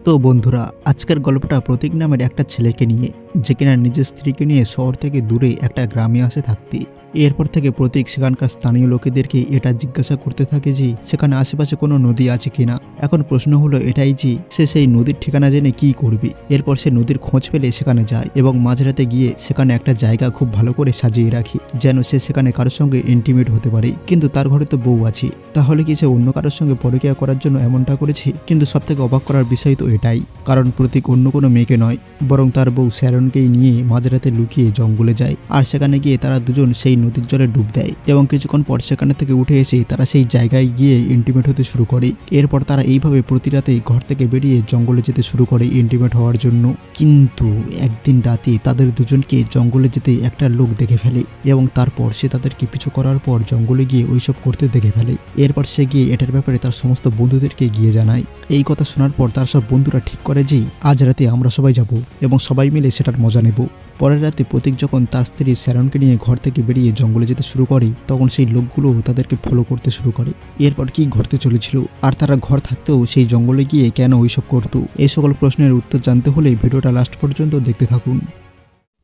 তো বন্ধুরা, আজকের গল্পটা প্রতীক নামের একটা ছেলেকে নিয়ে, যে কিনা নিজের স্ত্রীকে নিয়ে শহর থেকে দূরে একটা গ্রামে আসে থাকতে। এরপর থেকে প্রতীক সেখানকার স্থানীয় লোকেদেরকে এটা জিজ্ঞাসা করতে থাকে যে সেখানে আশেপাশে কোনো নদী আছে কিনা। এখন প্রশ্ন হলো এটাই যে সে সেই নদীর ঠিকানা জেনে কি করবে। এরপর সে নদীর খোঁজ পেলে সেখানে যায় এবং মাঝরাতে গিয়ে সেখানে একটা জায়গা খুব ভালো করে সাজিয়ে রাখে যেন সে সেখানে কারোর সঙ্গে ইন্টিমেট হতে পারে। কিন্তু তার ঘরে তো বউ আছে, তাহলে কি সে অন্য কারোর সঙ্গে পরকীয়া করার জন্য এমনটা করেছে? কিন্তু সবথেকে অবাক করার বিষয় তো এটাই, কারণ প্রতীক অন্য কোনো মেয়েকে নয়, বরং তার বউ শ্যারনকেই নিয়ে মাঝরাতে লুকিয়ে জঙ্গলে যায়। আর সেখানে গিয়ে তারা দুজন সেই নদীর জলে ডুব দেয় এবং কিছুক্ষণ পর সেখানে থেকে উঠে এসে তারা সেই জায়গায় গিয়ে ইন্টিমেট হতে শুরু করে। এরপর তারা এইভাবে প্রতি রাতেই ঘর থেকে বেরিয়ে জঙ্গলে যেতে শুরু করে ইন্টিমেট হওয়ার জন্য। কিন্তু একদিন রাতে তাদের দুজনকে জঙ্গলে যেতে একটা লোক দেখে ফেলে এবং তারপর সে তাদেরকে পিছু করার পর জঙ্গলে গিয়ে ওইসব করতে দেখে ফেলে। এরপর সে গিয়ে এটার ব্যাপারে তার সমস্ত বন্ধুদেরকে গিয়ে জানায়। এই কথা শোনার পর তার সব বন্ধুরা ঠিক করে যে আজ রাতে আমরা সবাই যাব এবং সবাই মিলে সেটার মজা নেব। পরের রাতে প্রতীক যখন তার স্ত্রী শ্যারনকে নিয়ে ঘর থেকে বেরিয়ে জঙ্গলে যেতে শুরু করে, তখন সেই লোকগুলো তাদেরকে ফলো করতে শুরু করে। এরপর কি ঘটতে চলেছিল, আর তারা ঘর থাকতেও সেই জঙ্গলে গিয়ে কেন ওইসব করতো, এই সকল প্রশ্নের উত্তর জানতে হলে ভিডিওটা লাস্ট পর্যন্ত দেখতে থাকুন।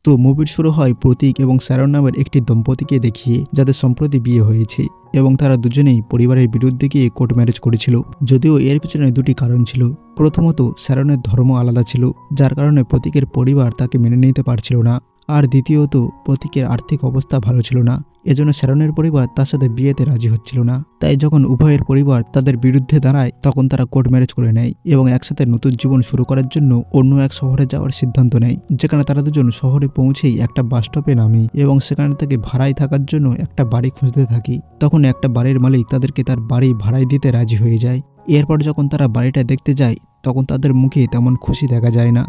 তো মুভির শুরু হয় প্রতীক এবং শ্যারন নামের একটি দম্পতিকে দেখিয়ে, যাদের সম্প্রতি বিয়ে হয়েছে এবং তারা দুজনেই পরিবারের বিরুদ্ধে গিয়ে কোর্ট ম্যারেজ করেছিল। যদিও এর পিছনে দুটি কারণ ছিল। প্রথমত, শ্যারনের ধর্ম আলাদা ছিল, যার কারণে প্রতীকের পরিবার তাকে মেনে নিতে পারছিল না। আর দ্বিতীয়ত, প্রতীকের আর্থিক অবস্থা ভালো ছিল না, এজন্য শ্যারনের পরিবার তার সাথে বিয়েতে রাজি হচ্ছিল না। তাই যখন উভয়ের পরিবার তাদের বিরুদ্ধে দাঁড়ায়, তখন তারা কোর্ট ম্যারেজ করে নেয় এবং একসাথে নতুন জীবন শুরু করার জন্য অন্য এক শহরে যাওয়ার সিদ্ধান্ত নেয়। যেখানে তারা দুজন শহরে পৌঁছেই একটা বাস স্টপে নামে এবং সেখানে থেকে ভাড়ায় থাকার জন্য একটা বাড়ি খুঁজতে থাকি। তখন একটা বাড়ির মালিক তাদেরকে তার বাড়ি ভাড়ায় দিতে রাজি হয়ে যায়। এরপর যখন তারা বাড়িটা দেখতে যায়, তখন তাদের মুখে তেমন খুশি দেখা যায় না।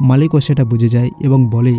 মালিকও সেটা বুঝে যায় এবং বলে,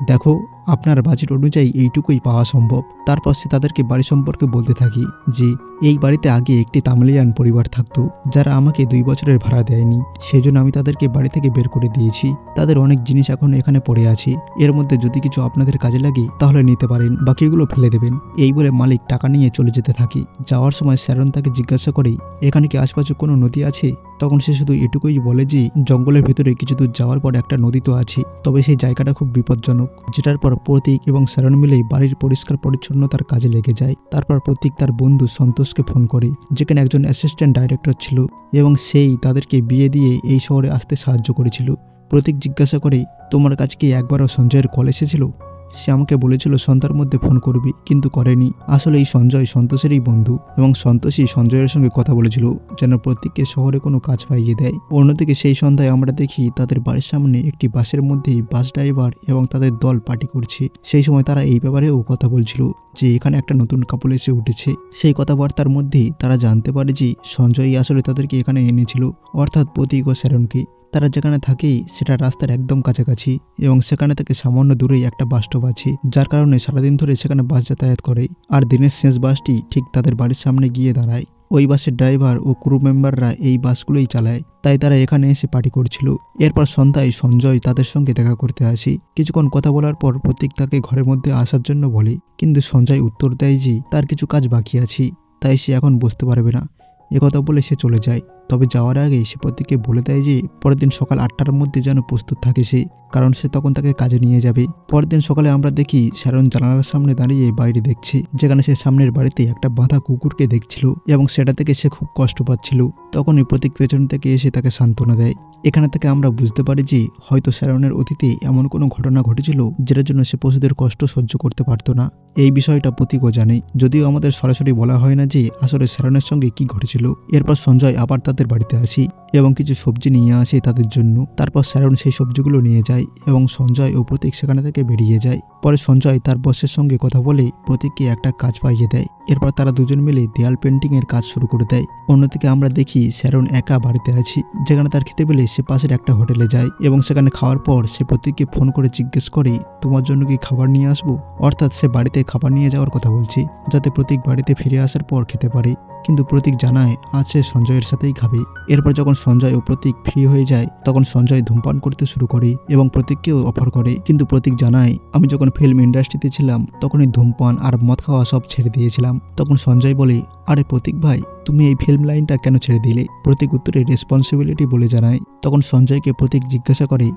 দেখো, আপনার বাজেট অনুযায়ী এইটুকুই পাওয়া সম্ভব। তারপর সে তাদেরকে বাড়ি সম্পর্কে বলতে থাকি যে এই বাড়িতে আগে একটি তামিলিয়ান পরিবার থাকতো, যারা আমাকে 2 বছরের ভাড়া দেয়নি, সেজন্য আমি তাদেরকে বাড়ি থেকে বের করে দিয়েছি। তাদের অনেক জিনিস এখন এখানে পড়ে আছে, এর মধ্যে যদি কিছু আপনাদের কাজে লাগে তাহলে নিতে পারেন, বাকিগুলো ফেলে দেবেন। এই বলে মালিক টাকা নিয়ে চলে যেতে থাকে। যাওয়ার সময় শ্যারন তাকে জিজ্ঞাসা করে এখানে কি আশপাশে কোনো নদী আছে। তখন সে শুধু এটুকুই বলে যে জঙ্গলের ভেতরে কিছু দূর যাওয়ার পর একটা নদী তো আছে, তবে সেই জায়গাটা খুব বিপজ্জনক। যেটার পর প্রতীক এবং শ্যারন মিলে বাড়ির পরিষ্কার পরিচ্ছন্নতার কাজে লেগে যায়। তারপর প্রতীক তার বন্ধু সন্তোষকে ফোন করে, যেখানে একজন অ্যাসিস্ট্যান্ট ডাইরেক্টর ছিল এবং সেই তাদেরকে বিয়ে দিয়ে এই শহরে আসতে সাহায্য করেছিল। প্রতীক জিজ্ঞাসা করে, তোমার কাছে কি একবারও সঞ্জয়ের কল এসেছিল? সে আমাকে বলেছিল সন্ধ্যার মধ্যে ফোন করবি, কিন্তু করেনি। আসলে এই সঞ্জয় সন্তোষেরই বন্ধু এবং সন্তোষই সঞ্জয়ের সঙ্গে কথা বলেছিল যেন প্রতীককে শহরে কোনো কাজ পাইয়ে দেয়। অন্যদিকে সেই সন্ধ্যায় আমরা দেখি তাদের বাড়ির সামনে একটি বাসের মধ্যেই বাস ড্রাইভার এবং তাদের দল পার্টি করছে। সেই সময় তারা এই ব্যাপারেও কথা বলছিল যে এখানে একটা নতুন কাপল এসে উঠেছে। সেই কথাবার্তার মধ্যেই তারা জানতে পারে যে সঞ্জয়ই আসলে তাদেরকে এখানে এনেছিল, অর্থাৎ প্রতীক ও শ্যারনকে। তারা যেখানে থাকেই সেটা রাস্তার একদম কাছাকাছি এবং সেখানে থেকে সামান্য দূরেই একটা বাস স্টপ আছে, যার কারণে সারাদিন ধরে সেখানে বাস যাতায়াত করে। আর দিনের শেষ বাসটি ঠিক তাদের বাড়ির সামনে গিয়ে দাঁড়ায়। ওই বাসের ড্রাইভার ও ক্রু মেম্বাররা এই বাসগুলোই চালায়, তাই তারা এখানে এসে পার্টি করছিল। এরপর সন্ধ্যায় সঞ্জয় তাদের সঙ্গে দেখা করতে আসে। কিছুক্ষণ কথা বলার পর প্রতীক তাকে ঘরের মধ্যে আসার জন্য বলে, কিন্তু সঞ্জয় উত্তর দেয় যে তার কিছু কাজ বাকি আছে, তাই সে এখন বসতে পারবে না। একথা বলে সে চলে যায়। তবে যাওয়ার আগে সে প্রতীককে বলে দেয় যে পরের দিন সকাল 8টার মধ্যে যেন প্রস্তুত থাকে সে, কারণ সে তখন তাকে কাজে নিয়ে যাবে। পরের দিন সকালে আমরা দেখি শ্যারন জানালার সামনে দাঁড়িয়ে বাইরে দেখছে, যেখানে সে সামনের বাড়িতে একটা বাঁধা কুকুরকে দেখছিল এবং সেটা থেকে সে খুব কষ্ট পাচ্ছিল। তখনই প্রতীক পেছন থেকে এসে তাকে সান্ত্বনা দেয়। এখানে থেকে আমরা বুঝতে পারি যে হয়তো শ্যারনের অতীতে এমন কোনো ঘটনা ঘটেছিল যেটার জন্য সে পশুদের কষ্ট সহ্য করতে পারতো না। এই বিষয়টা প্রতীকও জানে, যদিও আমাদের সরাসরি বলা হয় না যে আসলে শ্যারনের সঙ্গে কি ঘটেছিল। এরপর সঞ্জয় আবার তাদের বাড়িতে আসি এবং কিছু সবজি নিয়ে আসে তাদের জন্য। তারপর শ্যারন সেই সবজিগুলো নিয়ে যায় এবং সঞ্জয় ও প্রতীক সেখানে থেকে বেরিয়ে যায়। পরে সঞ্জয় তার বসের সঙ্গে কথা বলে প্রতীককে একটা কাজ পাইয়ে দেয়। এরপর তারা দুজন মিলে দেয়াল পেন্টিং এর কাজ শুরু করে দেয়। অন্যদিকে আমরা দেখি শ্যারন একা বাড়িতে আছে, যেখানে তার খেতে পেলে সে পাশের একটা হোটেলে যায় এবং সেখানে খাওয়ার পর সে প্রতীককে ফোন করে জিজ্ঞেস করে, তোমার জন্য কি খাবার নিয়ে আসবো? অর্থাৎ সে বাড়িতে খাবার নিয়ে যাওয়ার কথা বলছে, যাতে প্রতীক বাড়িতে ফিরে আসার পর খেতে পারে। কিন্তু প্রতীক জানায় আজ সে সঞ্জয়ের সাথেই খাবে। এরপর যখন সঞ্জয় ও প্রতীক ফ্রি হয়ে যায় তখন সঞ্জয় ধূমপান করতে শুরু করে এবং প্রতীককেও অফার করে, কিন্তু প্রতীক জানায় আমি যখন ফিল্ম ইন্ডাস্ট্রিতে ছিলাম তখনই ধূমপান আর মদ খাওয়া সব ছেড়ে দিয়েছিলাম। তখন সঞ্জয় বলে, আরে প্রতীক ভাই, তুমি এই ফিল্ম লাইনটা কেন ছেড়ে দিলে? প্রতীক উত্তরে রেসপন্সিবিলিটি বলে জানায়। তখন সঞ্জয়কে প্রতীক জিজ্ঞাসা করে,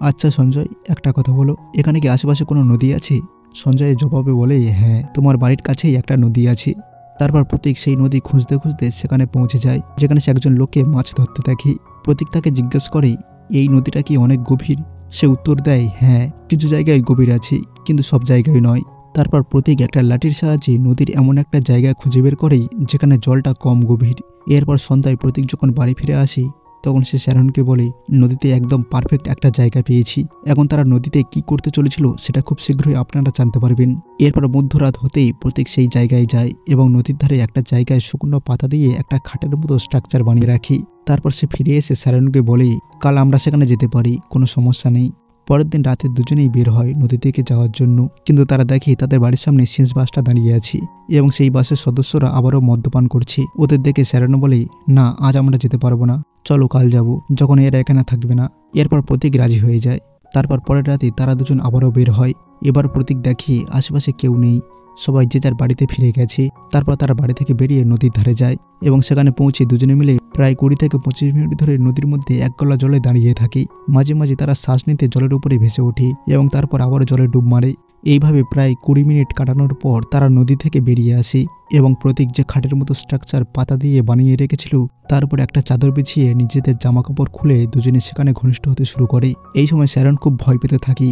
আচ্ছা সঞ্জয়, একটা কথা বলো, এখানে কি আশেপাশে কোনো নদী আছে? সঞ্জয়ের জবাবে বলে, হ্যাঁ, তোমার বাড়ির কাছেই একটা নদী আছে। তারপর প্রতীক সেই নদী খুঁজতে খুঁজতে সেখানে পৌঁছে যায়, যেখানে সে একজন লোককে মাছ ধরতে দেখে। প্রতীক তাকে জিজ্ঞেস করে, এই নদীটা কি অনেক গভীর? সে উত্তর দেয়, হ্যাঁ, কিছু জায়গায় গভীর আছে, কিন্তু সব জায়গায় নয়। তারপর প্রতীক একটা লাঠির সাহায্যে নদীর এমন একটা জায়গা খুঁজে বের করে যেখানে জলটা কম গভীর। এরপর সন্ধ্যায় প্রতীক যখন বাড়ি ফিরে আসে তখন সে শ্যারনকে বলে, নদীতে একদম পারফেক্ট একটা জায়গা পেয়েছি। এখন তারা নদীতে কি করতে চলেছিল সেটা খুব শীঘ্রই আপনারা জানতে পারবেন। এরপর মধ্যরাত হতেই প্রতীক সেই জায়গায় যায় এবং নদীর ধারে একটা জায়গায় শুকনো পাতা দিয়ে একটা খাটের মতো স্ট্রাকচার বানিয়ে রাখি। তারপর সে ফিরে এসে শ্যারনকে বলে, কাল আমরা সেখানে যেতে পারি, কোনো সমস্যা নেই। পরের দিন রাতে দুজনেই বের হয় নদী থেকে যাওয়ার জন্য, কিন্তু তারা দেখে তাদের বাড়ির সামনে শেষ বাসটা দাঁড়িয়ে আছে এবং সেই বাসের সদস্যরা আবারও মদ্যপান করছে। ওদের দেখে শ্যারন বলে, না, আজ আমরা যেতে পারবো না, চলো কাল যাব, যখন এরা এখানে থাকবে না। এরপর প্রতীক রাজি হয়ে যায়। তারপর পরের রাতে তারা দুজন আবারও বের হয়। এবার প্রতীক দেখে আশেপাশে কেউ নেই, সবাই যে যার বাড়িতে ফিরে গেছে। তারপর তারা বাড়ি থেকে বেরিয়ে নদীর ধারে যায় এবং সেখানে পৌঁছে দুজনে মিলে প্রায় 20 থেকে 25 মিনিট ধরে নদীর মধ্যে এক গলা জলে দাঁড়িয়ে থাকে। মাঝে মাঝে তারা শ্বাস নিতে জলের উপরে ভেসে ওঠে এবং তারপর আবারও জলে ডুব মারে। এইভাবে প্রায় 20 মিনিট কাটানোর পর তারা নদী থেকে বেরিয়ে আসে এবং প্রতীক যে খাটের মতো স্ট্রাকচার পাতা দিয়ে বানিয়ে রেখেছিল তার উপর একটা চাদর বিছিয়ে নিজেদের জামাকাপড় খুলে দুজনে সেখানে ঘনিষ্ঠ হতে শুরু করে। এই সময় শ্যারন খুব ভয় পেতে থাকে,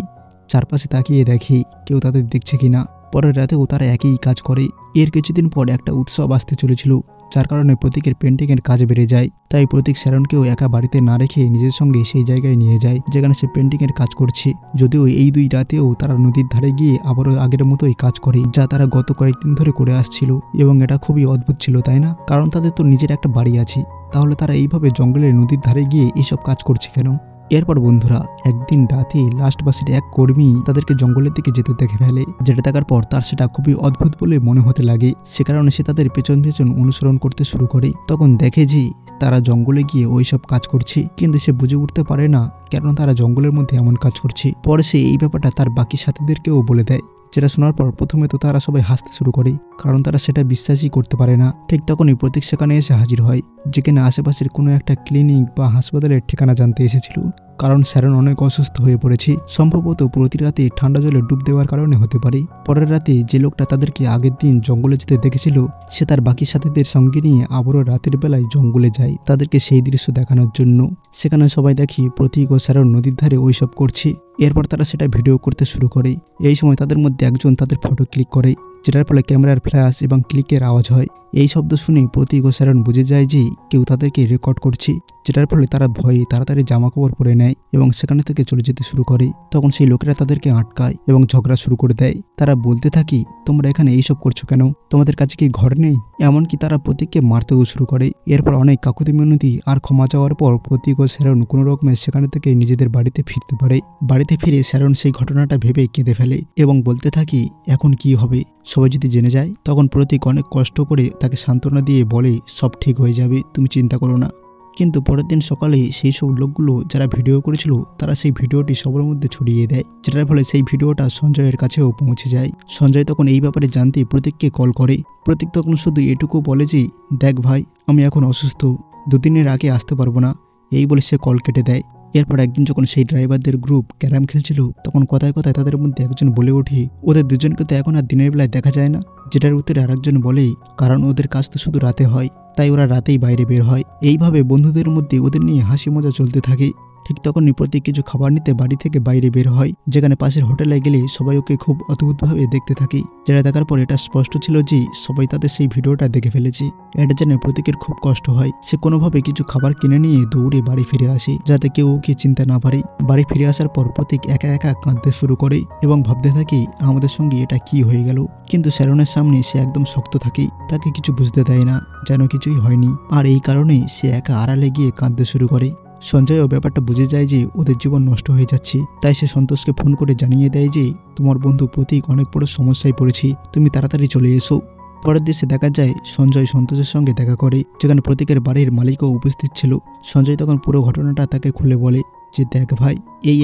চারপাশে তাকিয়ে দেখে কেউ তাদের দেখছে কিনা। পরের রাতেও তারা একই কাজ করে। এর কিছুদিন পর একটা উৎসব আসতে চলেছিল, যার কারণে প্রতীকের পেন্টিংয়ের কাজ বেড়ে যায়। তাই প্রতীক শ্যারনকেও একা বাড়িতে না রেখে নিজের সঙ্গে সেই জায়গায় নিয়ে যায় যেখানে সে পেন্টিংয়ের কাজ করছে। যদিও এই 2 রাতেও তারা নদীর ধারে গিয়ে আবারও আগের মতোই কাজ করে, যা তারা গত কয়েকদিন ধরে করে আসছিল। এবং এটা খুবই অদ্ভুত ছিল, তাই না? কারণ তাদের তো নিজের একটা বাড়ি আছে, তাহলে তারা এইভাবে জঙ্গলের নদীর ধারে গিয়ে এইসব কাজ করছে কেন? এরপর বন্ধুরা, একদিন রাতে লাস্ট বাসের এক কর্মী তাদেরকে জঙ্গলের দিকে যেতে দেখে ফেলে, যেটা দেখার পর তার সেটা খুবই অদ্ভুত বলে মনে হতে লাগে। সে কারণে সে তাদের পেছন পেছন অনুসরণ করতে শুরু করে। তখন দেখে যে তারা জঙ্গলে গিয়ে ওইসব কাজ করছে, কিন্তু সে বুঝে উঠতে পারে না কেন তারা জঙ্গলের মধ্যে এমন কাজ করছে। পরে সে এই ব্যাপারটা তার বাকি সাথীদেরকেও বলে দেয়, যেটা শোনার পর প্রথমে তো তারা সবাই হাসতে শুরু করে, কারণ তারা সেটা বিশ্বাসই করতে পারে না। ঠিক তখনই প্রতীক সেখানে এসে হাজির হয়, যেখানে আশেপাশের কোনো একটা ক্লিনিক বা হাসপাতালের ঠিকানা জানতে এসেছিল, কারণ শ্যারন অনেক অসুস্থ হয়ে পড়েছে। সম্ভবত প্রতি রাতে ঠান্ডা জলে ডুব দেওয়ার কারণে হতে পারে। পরের রাতে যে লোকটা তাদেরকে আগের দিন জঙ্গলে যেতে দেখেছিল সে তার বাকি সাথীদের সঙ্গে নিয়ে আবারও রাতের বেলায় জঙ্গলে যায় তাদেরকে সেই দৃশ্য দেখানোর জন্য। সেখানে সবাই দেখি প্রতীক ও শ্যারন নদীর ধারে ওইসব করছে। এরপর তারা সেটা ভিডিও করতে শুরু করে। এই সময় তাদের মধ্যে একজন তাদের ফটো ক্লিক করে, যেটার ফলে ক্যামেরার ফ্ল্যাশ এবং ক্লিকের আওয়াজ হয়। এই শব্দ শুনে প্রতীক ও শ্যারন বুঝে যায় যে কেউ তাদেরকে রেকর্ড করছে, যেটার ফলে তারা ভয়ে তাড়াতাড়ি জামাকাপড় পরে নেয় এবং সেখান থেকে চলে যেতে শুরু করে। তখন সেই লোকেরা তাদেরকে আটকায় এবং ঝগড়া শুরু করে দেয়। তারা বলতে থাকে, তোমরা এখানে এইসব করছো কেন? তোমাদের কাছে কি ঘর নেই? এমনকি তারা প্রতীককে মারতেও শুরু করে। এরপর অনেক কাকুতি মিনতি আর ক্ষমা চাওয়ার পর প্রতীক ও শ্যারন কোনো রকমে সেখান থেকে নিজেদের বাড়িতে ফিরতে পারে। বাড়িতে ফিরে শ্যারন সেই ঘটনাটা ভেবে কেঁদে ফেলে এবং বলতে থাকে, এখন কি হবে? সবাই যদি জেনে যায়? তখন প্রতীক অনেক কষ্ট করে তাকে সান্ত্বনা দিয়ে বলে, সব ঠিক হয়ে যাবে, তুমি চিন্তা করো না। কিন্তু পরের দিন সকালে সেই সব লোকগুলো যারা ভিডিও করেছিল তারা সেই ভিডিওটি সবার মধ্যে ছড়িয়ে দেয়, যেটার ফলে সেই ভিডিওটা সঞ্জয়ের কাছেও পৌঁছে যায়। সঞ্জয় তখন এই ব্যাপারে জানতে প্রতীককে কল করে। প্রতীক তখন শুধু এটুকু বলে যে, দেখ ভাই, আমি এখন অসুস্থ, 2 দিনের আগে আসতে পারবো না, এই বলে সে কল কেটে দেয়। এরপর একদিন যখন সেই ড্রাইভারদের গ্রুপ ক্যারাম খেলছিল তখন কথায় কথায় তাদের মধ্যে একজন বলে ওঠে, ওদের দুজনকে তো এখন আর দিনের বেলায় দেখা যায় না। যেটার উত্তরে আরেকজন বলে, কারণ ওদের কাজ তো শুধু রাতে হয়, তাই ওরা রাতেই বাইরে বের হয়। এইভাবে বন্ধুদের মধ্যে ওদের নিয়ে হাসি মজা চলতে থাকে। ঠিক তখনই প্রতীক কিছু খাবার নিতে বাড়ি থেকে বাইরে বের হয়, যেখানে পাশের হোটেলে গেলে সবাই ওকে খুব অদ্ভুতভাবে দেখতে থাকে। যেটা দেখার পর এটা স্পষ্ট ছিল যে সবাই তাদের সেই ভিডিওটা দেখে ফেলেছে। এটা জেনে প্রতীকের খুব কষ্ট হয়। সে কোনোভাবে কিছু খাবার কিনে নিয়ে দৌড়ে বাড়ি ফিরে আসে, যাতে কেউ ওকে চিনতে না পারে। বাড়ি ফিরে আসার পর প্রতীক একা একা কাঁদতে শুরু করে এবং ভাবতে থাকে, আমাদের সঙ্গে এটা কি হয়ে গেল। কিন্তু শ্যারনের সামনে সে একদম শক্ত থাকে, তাকে কিছু বুঝতে দেয় না, যেন কিছুই হয়নি। আর এই কারণেই সে একা আড়ালে গিয়ে কাঁদতে শুরু করে। সঞ্জয়ও ব্যাপারটা বুঝে যায় যে ওদের জীবন নষ্ট হয়ে যাচ্ছে, তাই সে সন্তোষকে ফোন করে জানিয়ে দেয় যে তোমার বন্ধু প্রতীক অনেক বড় সমস্যায় পড়েছে, তুমি তাড়াতাড়ি চলে এসো। পরের দৃশ্যে দেখা যায় সঞ্জয় সন্তোষের সঙ্গে দেখা করে, যেখানে প্রতীকের বাড়ির মালিকও উপস্থিত ছিল। সঞ্জয় তখন পুরো ঘটনাটা তাকে খুলে বলে যে দেখ ভাই,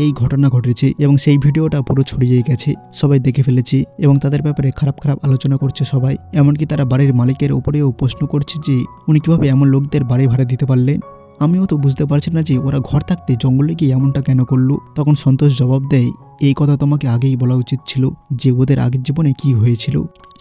এই ঘটনা ঘটেছে এবং সেই ভিডিওটা পুরো ছড়িয়ে গেছে, সবাই দেখে ফেলেছে এবং তাদের ব্যাপারে খারাপ খারাপ আলোচনা করছে সবাই। এমনকি তারা বাড়ির মালিকের উপরেও প্রশ্ন করছে যে উনি কিভাবে এমন লোকদের বাড়ি ভাড়া দিতে পারলেন। আমিও তো বুঝতে পারছি না যে ওরা ঘর থাকতে জঙ্গলে গিয়ে এমনটা কেন করলো। তখন সন্তোষ জবাব দেয়, এই কথা তোমাকে আগেই বলা উচিত ছিল যে ওদের আগের জীবনে কি হয়েছিল।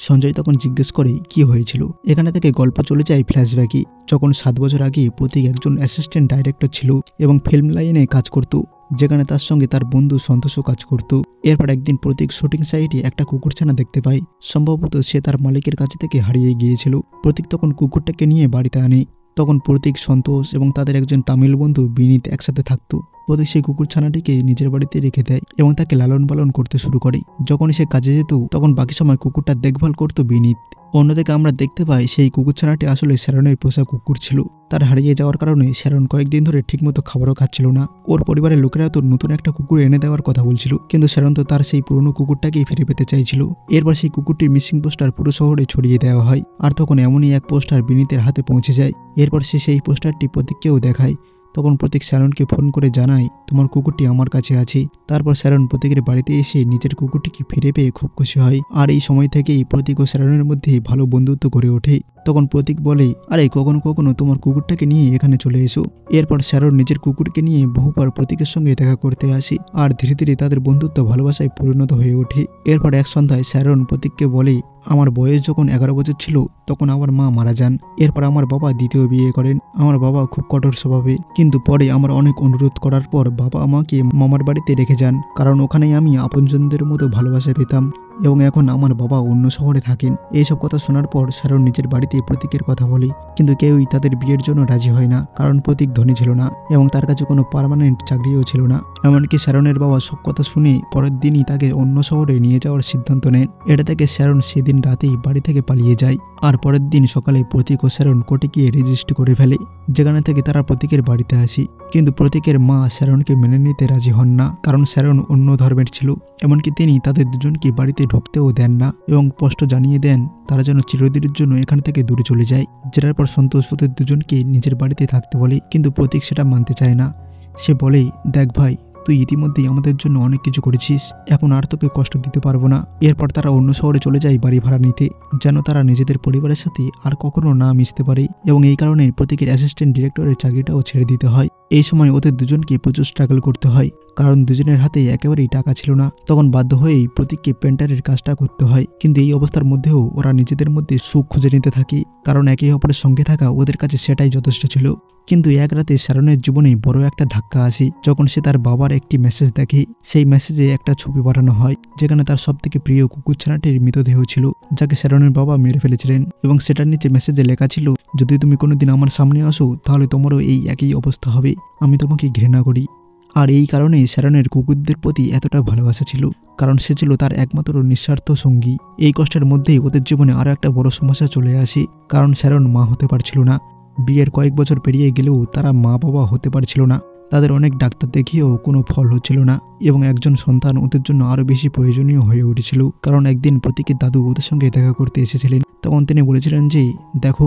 সঞ্জয় তখন জিজ্ঞেস করে কি হয়েছিল। এখানে থেকে গল্প চলে যায় ফ্ল্যাশব্যাকে, যখন 7 বছর আগে প্রতীক একজন অ্যাসিস্ট্যান্ট ডাইরেক্টর ছিল এবং ফিল্ম লাইনে কাজ করত, যেখানে তার সঙ্গে তার বন্ধু সন্তোষও কাজ করত। এরপর একদিন প্রতীক শুটিং সাইটে একটা কুকুরছানা দেখতে পায়। সম্ভবত সে তার মালিকের কাছে থেকে হারিয়ে গিয়েছিল। প্রতীক তখন কুকুরটাকে নিয়ে বাড়িতে আনে। তখন প্রতীক, সন্তোষ এবং তাদের একজন তামিল বন্ধু বিনীত একসাথে থাকতো। প্রতীক সেই কুকুরছানাটিকে নিজের বাড়িতে রেখে দেয় এবং তাকে লালন পালন করতে শুরু করে। যখনই সে কাজে যেত তখন বাকি সময় কুকুরটার দেখভাল করত বিনীত। অন্যদিকে আমরা দেখতে পাই সেই কুকুরছানাটি আসলে শ্যারনের পোষা কুকুর ছিল। তার হারিয়ে যাওয়ার কারণে শ্যারন কয়েকদিন ধরে ঠিকমতো খাবারও খাচ্ছিল না। ওর পরিবারের লোকেরা তো নতুন একটা কুকুর এনে দেওয়ার কথা বলছিল, কিন্তু শ্যারন তো তার সেই পুরনো কুকুরটাকেই ফিরে পেতে চাইছিল। এরপর সেই কুকুরটির মিসিং পোস্টার পুরো শহরে ছড়িয়ে দেওয়া হয়। আর তখন এমনই এক পোস্টার বিনীতের হাতে পৌঁছে যায়। এরপর সে সেই পোস্টারটি প্রতীককেও দেখায়। তখন প্রতীক শ্যারনকে ফোন করে জানায় তোমার কুকুরটি আমার কাছে আছে। তারপর শ্যারন প্রতীকের বাড়িতে এসে নিজের কুকুরটিকে ফিরে পেয়ে খুব খুশি হয়। আর এই সময় থেকেই প্রতীক ও শ্যারনের মধ্যে ভালো বন্ধুত্ব গড়ে ওঠে। তখন প্রতীক বলে, আরে কখনো কখনো তোমার কুকুরটাকে নিয়ে এখানে চলে এসো। এরপর শ্যারন নিজের কুকুরকে নিয়ে বহুবার প্রতীকের সঙ্গে দেখা করতে আসে আর ধীরে ধীরে তাদের বন্ধুত্ব ভালোবাসায় পরিণত হয়ে ওঠে। এরপর এক সন্ধ্যায় শ্যারন প্রতীককে বলে, আমার বয়স যখন 11 বছর ছিল তখন আমার মা মারা যান। এরপর আমার বাবা দ্বিতীয় বিয়ে করেন। আমার বাবা খুব কঠোর স্বভাবে, কিন্তু পরে আমার অনেক অনুরোধ করার পর বাবা আমাকে মামার বাড়িতে রেখে যান, কারণ ওখানেই আমি আপনজনদের মতো ভালোবাসা পেতাম এবং এখন আমার বাবা অন্য শহরে থাকেন। এইসব কথা শোনার পর শ্যারন নিজের বাড়িতে প্রতীকের কথা বলে, কিন্তু কেউই তাদের বিয়ের জন্য রাজি হয় না, কারণ প্রতীক ধনী ছিল না এবং তার কাছে কোনো পার্মানেন্ট চাকরিও ছিল না। এমনকি শ্যারনের বাবা সব কথা শুনে পরের দিনই তাকে অন্য শহরে নিয়ে যাওয়ার সিদ্ধান্ত নেন। এটা থেকে শ্যারন সেদিন রাতেই বাড়ি থেকে পালিয়ে যায়। আর পরের দিন সকালে প্রতীক ও শ্যারন কোর্টে গিয়ে রেজিস্ট্রি করে ফেলে, যেখানে থেকে তারা প্রতীকের বাড়িতে আসে। কিন্তু প্রতীকের মা শ্যারনকে মেনে নিতে রাজি হন না, কারণ শ্যারন অন্য ধর্মের ছিল। এমনকি তিনি তাদের দুজনকে বাড়িতে ঢুকতেও দেন না এবং স্পষ্ট জানিয়ে দেন তারা যেন চিরদিনের জন্য এখান থেকে দূরে চলে যায়। যেটার পর সন্তোষ ওদের দুজনকে নিজের বাড়িতে থাকতে বলে, কিন্তু প্রতীক সেটা মানতে চায় না। সে বলে, দেখ ভাই, তুই ইতিমধ্যেই আমাদের জন্য অনেক কিছু করেছিস, এখন আর তোকে কষ্ট দিতে পারবো না। এরপর তারা অন্য শহরে চলে যায় বাড়ি ভাড়া নিতে, যেন তারা নিজেদের পরিবারের সাথে আর কখনো না মিশতে পারে। এবং এই কারণে প্রতীকের অ্যাসিস্ট্যান্ট ডিরেক্টরের চাকরিটাও ছেড়ে দিতে হয়। এই সময় ওদের দুজনকে প্রচুর স্ট্রাগল করতে হয়, কারণ দুজনের হাতে একেবারেই টাকা ছিল না। তখন বাধ্য হয়েই প্রতীককে পেন্টারের কাজটা করতে হয়। কিন্তু এই অবস্থার মধ্যেও ওরা নিজেদের মধ্যে সুখ খুঁজে নিতে থাকে, কারণ একে অপরের সঙ্গে থাকা ওদের কাছে সেটাই যথেষ্ট ছিল। কিন্তু এক রাতে শ্যারনের জীবনে বড় একটা ধাক্কা আসে, যখন সে তার বাবার একটি মেসেজ দেখে। সেই মেসেজে একটা ছবি পাঠানো হয়, যেখানে তার সবথেকে প্রিয় কুকুরছানাটির মৃতদেহ ছিল, যাকে শ্যারনের বাবা মেরে ফেলেছিলেন। এবং সেটার নিচে মেসেজে লেখা ছিল, যদি তুমি কোনোদিন আমার সামনে আসো তাহলে তোমারও এই একই অবস্থা হবে, আমি তোমাকে ঘৃণা করি। আর এই কারণে শ্যারনের কুকুরদের প্রতি এতটা ভালোবাসা ছিল, কারণ সে ছিল তার একমাত্র নিঃস্বার্থ সঙ্গী। এই কষ্টের মধ্যেই ওদের জীবনে আরও একটা বড় সমস্যা চলে আসে, কারণ শ্যারন মা হতে পারছিল না। বিয়ের কয়েক বছর পেরিয়ে গেলেও তারা মা বাবা হতে পারছিল না। তাদের অনেক ডাক্তার দেখিয়েও কোনো ফল হচ্ছিল না এবং একজন সন্তান ওদের জন্য আরও বেশি প্রয়োজনীয় হয়ে উঠেছিল। কারণ একদিন প্রতীকের দাদু ওদের সঙ্গে দেখা করতে এসেছিলেন। তখন তিনি বলেছিলেন যে, দেখো,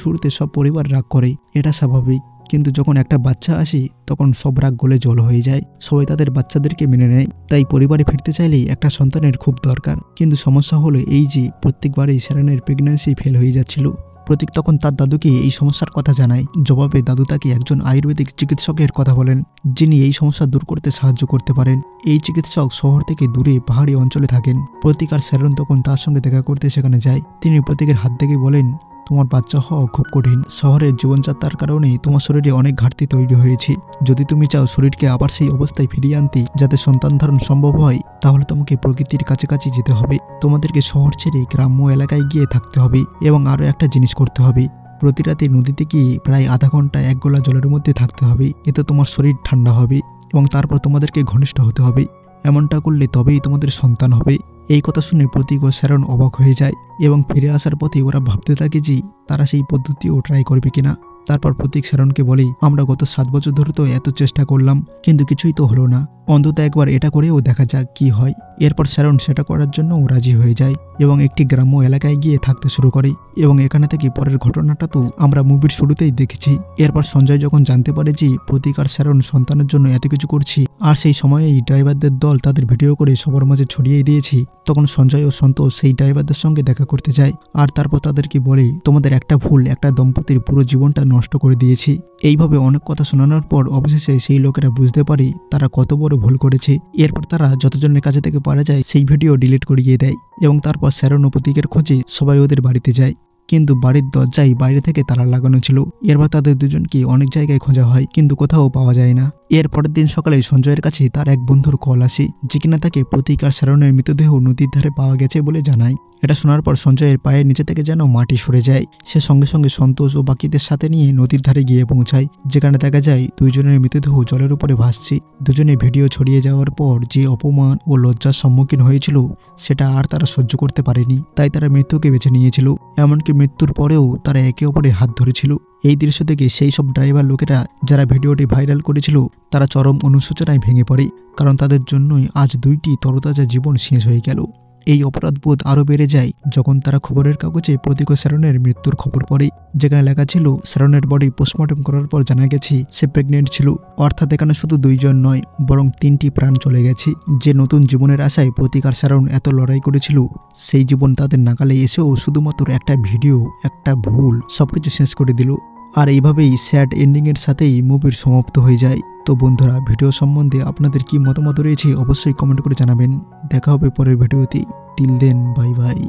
শুরুতে সব পরিবার রাগ করে, এটা স্বাভাবিক, কিন্তু যখন একটা বাচ্চা আসে তখন সব রাগ গলে জল হয়ে যায়। সবাই তাদের বাচ্চাদেরকে মেনে নেয়। তাই পরিবারে ফিরতে চাইলেই একটা সন্তানের খুব দরকার। কিন্তু সমস্যা হলো এই যে প্রত্যেকবারই শ্যারনের প্রেগন্যান্সি ফেল হয়ে যাচ্ছিল। প্রতীক তখন তার দাদুকে এই সমস্যার কথা জানায়। জবাবে দাদু তাকে একজন আয়ুর্বেদিক চিকিৎসকের কথা বলেন, যিনি এই সমস্যা দূর করতে সাহায্য করতে পারেন। এই চিকিৎসক শহর থেকে দূরে পাহাড়ি অঞ্চলে থাকেন। প্রতীক আর শ্যারন তখন তার সঙ্গে দেখা করতে সেখানে যায়। তিনি প্রতীকের হাত দেখে বলেন, তোমার বাচ্চা হওয়া খুব কঠিন। শহরের জীবনযাত্রার কারণে তোমার শরীরে অনেক ঘাটতি তৈরি হয়েছে। যদি তুমি চাও শরীরকে আবার সেই অবস্থায় ফিরিয়ে আনতে যাতে সন্তান ধারণ সম্ভব হয়, তাহলে তোমাকে প্রকৃতির কাছাকাছি যেতে হবে। তোমাদেরকে শহর ছেড়ে গ্রাম্য এলাকায় গিয়ে থাকতে হবে এবং আরও একটা জিনিস করতে হবে, প্রতি রাতে নদীতে গিয়ে প্রায় আধা ঘন্টা এক গোলা জলের মধ্যে থাকতে হবে। এতে তোমার শরীর ঠান্ডা হবে এবং তারপর তোমাদেরকে ঘনিষ্ঠ হতে হবে। এমনটা করলে তবেই তোমাদের সন্তান হবে। এই কথা শুনে প্রতীক ও শ্যারন অবাক হয়ে যায় এবং ফিরে আসার পথে ওরা ভাবতে থাকে যে তারা সেই পদ্ধতিও ট্রাই করবে কিনা। তারপর প্রতীক শ্যারনকে বলে, আমরা গত 7 বছর ধরে তো এত চেষ্টা করলাম, কিন্তু কিছুই তো হলো না। অন্তত একবার এটা করেও দেখা যাক কি হয়। এরপর শ্যারন সেটা করার জন্য রাজি হয়ে যায় এবং একটি গ্রাম্য এলাকায় গিয়ে থাকতে শুরু করে এবং এখানে থেকে পরের ঘটনাটা তো আমরা মুভির শুরুতেই দেখেছি। এরপর সঞ্জয় যখন জানতে পারে যে প্রতীক আর শ্যারন সন্তানের জন্য এত কিছু করছি আর সেই সময়েই ড্রাইভারদের দল তাদের ভিডিও করে সবার মাঝে ছড়িয়ে দিয়েছি, তখন সঞ্জয় ও সন্তোষ সেই ড্রাইভারদের সঙ্গে দেখা করতে যায় আর তারপর তাদেরকে বলে তোমাদের একটা ভুল একটা দম্পতির পুরো জীবনটা নষ্ট করে দিয়েছি। এইভাবে অনেক কথা শোনানোর পর অবশেষে সেই লোকেরা বুঝতে পারে তারা কত বড় ভুল করেছে। এরপর তারা যতজনের কাছে থেকে পারা যায় সেই ভিডিও ডিলিট করিয়ে দেয় এবং তারপর শ্যারন ও প্রতীকের খোঁজে সবাই ওদের বাড়িতে যায়, কিন্তু বাড়ির দরজায় বাইরে থেকে তালা লাগানো ছিল। এরপর তাদের দুজনকে অনেক জায়গায় খোঁজা হয় কিন্তু কোথাও পাওয়া যায় না। এর পরের দিন সকালে সঞ্জয়ের কাছে তার এক বন্ধুর কল আসে যে কিনা তাকে প্রতীক আর শ্যারনের মৃতদেহ নদীর ধারে পাওয়া গেছে বলে জানায়। এটা শোনার পর সঞ্জয়ের পায়ের নিচে থেকে যেন মাটি সরে যায়। সে সঙ্গে সঙ্গে সন্তোষ ও বাকিদের সাথে নিয়ে নদীর ধারে গিয়ে পৌঁছায়, যেখানে দেখা যায় দুইজনের মৃতদেহ জলের উপরে ভাসছে। দুজনে ভিডিও ছড়িয়ে যাওয়ার পর যে অপমান ও লজ্জার সম্মুখীন হয়েছিল সেটা আর তারা সহ্য করতে পারেনি, তাই তারা মৃত্যুকে বেছে নিয়েছিল। এমনকি মৃত্যুর পরেও তারা একে অপরের হাত ধরেছিল। এই দৃশ্য দেখে সেই সব ড্রাইভার লোকেরা যারা ভিডিওটি ভাইরাল করেছিল তারা চরম অনুশোচনায় ভেঙে পড়ে, কারণ তাদের জন্যই আজ দুইটি তরতাজা জীবন শেষ হয়ে গেল। এই অপরাধবোধ আরও বেড়ে যায় যখন তারা খবরের কাগজে প্রতীক ও শ্যারনের মৃত্যুর খবর পড়ে, যেখানে লেখা ছিল শ্যারনের বডি পোস্টমর্টম করার পর জানা গেছে সে প্রেগনেন্ট ছিল। অর্থাৎ এখানে শুধু দুইজন নয় বরং 3টি প্রাণ চলে গেছে। যে নতুন জীবনের আশায় প্রতীক আর শ্যারন এত লড়াই করেছিল সেই জীবন তাদের নাগালে এসেও শুধুমাত্র একটা ভিডিও, একটা ভুল সবকিছু শেষ করে দিল। আর এইভাবেই স্যাড এন্ডিংয়ের সাথেই মুভির সমাপ্ত হয়ে যায়। তো বন্ধুরা, ভিডিও সম্বন্ধে আপনাদের কি মতামত রয়েছে অবশ্যই কমেন্ট করে জানাবেন। দেখা হবে পরের ভিডিওতে। Till then, bye by.